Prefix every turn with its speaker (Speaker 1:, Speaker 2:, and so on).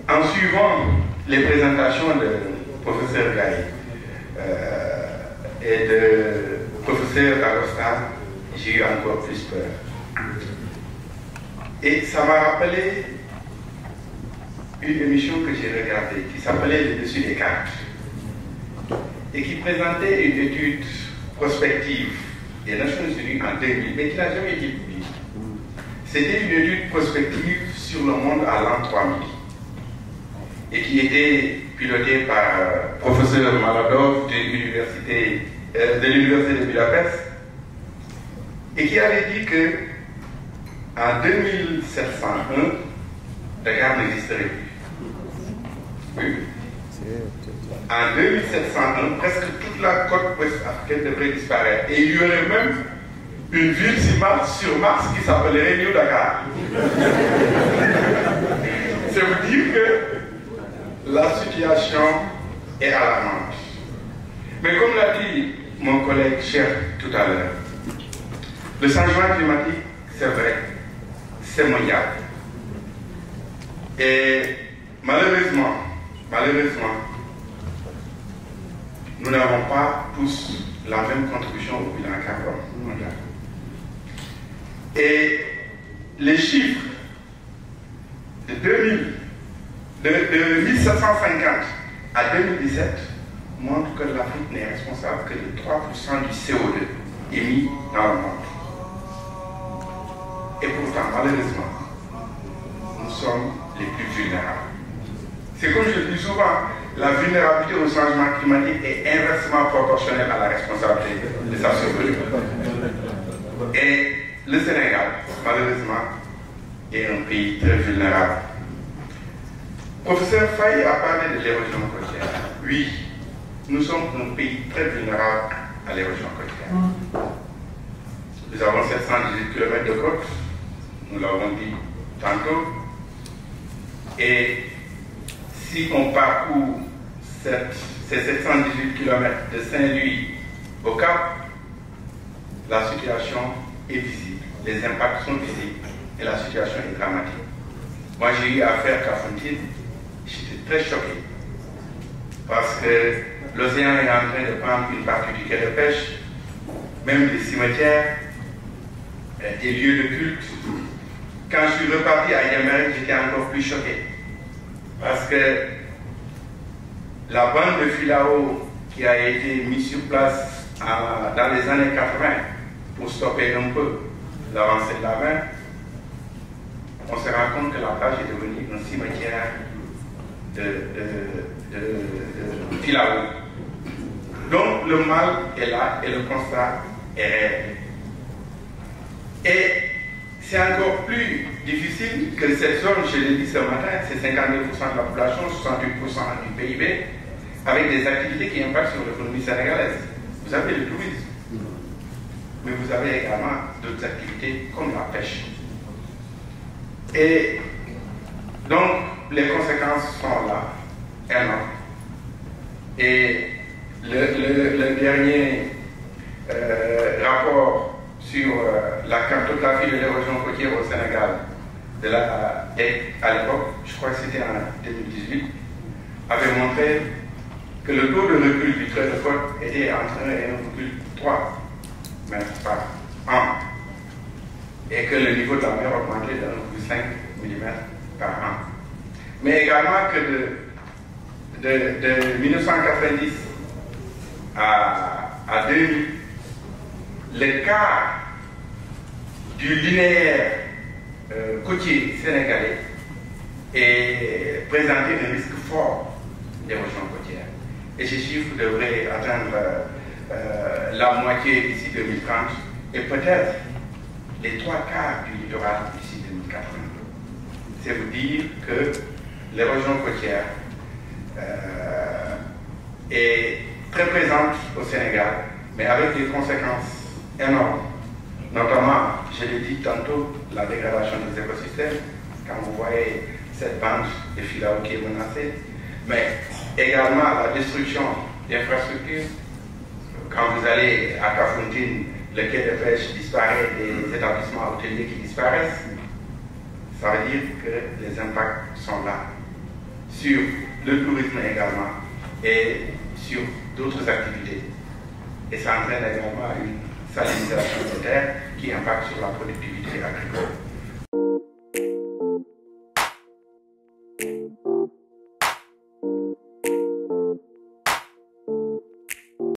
Speaker 1: En suivant les présentations de professeur Gaye et de professeur Agosta, j'ai eu encore plus peur. Et ça m'a rappelé une émission que j'ai regardée qui s'appelait Le Dessus des cartes et qui présentait une étude prospective des Nations Unies en 2000, mais qui n'a jamais été publiée. C'était une étude prospective sur le monde à l'an 3000 et qui était pilotée par professeur Maladov de l'université de Budapest et qui avait dit que en 2701, Dakar n'existerait plus. Oui. En 2701, presque toute la côte ouest africaine devrait disparaître. Et il y aurait même une ville sur Mars qui s'appellerait New Dakar. Ça veut dire que la situation est alarmante. Mais comme l'a dit mon collègue cher tout à l'heure, le changement climatique, c'est vrai, c'est mondial. Et malheureusement, nous n'avons pas tous la même contribution au bilan carbone mondial. Et les chiffres de 1750 à 2017 montrent que l'Afrique n'est responsable que de 3% du CO2 émis dans le monde. Et pourtant, malheureusement, nous sommes les plus vulnérables. C'est comme je le dis souvent, la vulnérabilité au changement climatique est inversement proportionnelle à la responsabilité de sa survenue. Et le Sénégal, malheureusement, est un pays très vulnérable. Professeur Faye a parlé de l'érosion côtière. Oui, nous sommes un pays très vulnérable à l'érosion côtière. Nous avons 718 km de côte, nous l'avons dit tantôt. Et si on parcourt ces 718 km de Saint-Louis au Cap, la situation est visible, les impacts sont visibles et la situation est dramatique. Moi j'ai eu affaire à Kafountine, j'étais très choqué parce que l'océan est en train de prendre une partie du quai de pêche, même des cimetières, des lieux de culte. Quand je suis reparti à Yamari, j'étais encore plus choqué. Parce que la bande de filao qui a été mise sur place dans les années 80 pour stopper un peu l'avancée de la mer, on se rend compte que la plage est devenue un cimetière de filao. Donc le mal est là et le constat est réel. Et c'est encore plus difficile que cette zone, je l'ai dit ce matin, c'est 52% de la population, 68% du PIB, avec des activités qui impactent sur l'économie sénégalaise. Vous avez le tourisme, mais vous avez également d'autres activités comme la pêche. Et donc, les conséquences sont là, énormes. Et le dernier rapport sur la cartographie de l'érosion côtière au Sénégal, à l'époque, je crois que c'était en 2018, avait montré que le taux de recul du trait de côte était entre 1 et 1,3 mètres par an, et que le niveau de la mer augmentait de 1,5 mm par an. Mais également que de 1990 à 2000, l'écart du linéaire côtier sénégalais est présenté un risque fort d'érosion côtière. Et ces chiffres devraient atteindre la moitié d'ici 2030 et peut-être les 3 quarts du littoral d'ici 2080. C'est vous dire que l'érosion côtière est très présente au Sénégal, mais avec des conséquences énormes, notamment, je l'ai dit tantôt, la dégradation des écosystèmes, quand vous voyez cette bande de filao qui est menacée, mais également la destruction d'infrastructures. Quand vous allez à Kafountine, le quai de pêche disparaît, des établissements hôteliers qui disparaissent, ça veut dire que les impacts sont là. sur le tourisme également et sur d'autres activités. Et ça entraîne également une salinisation des terres qui impacte sur la productivité agricole.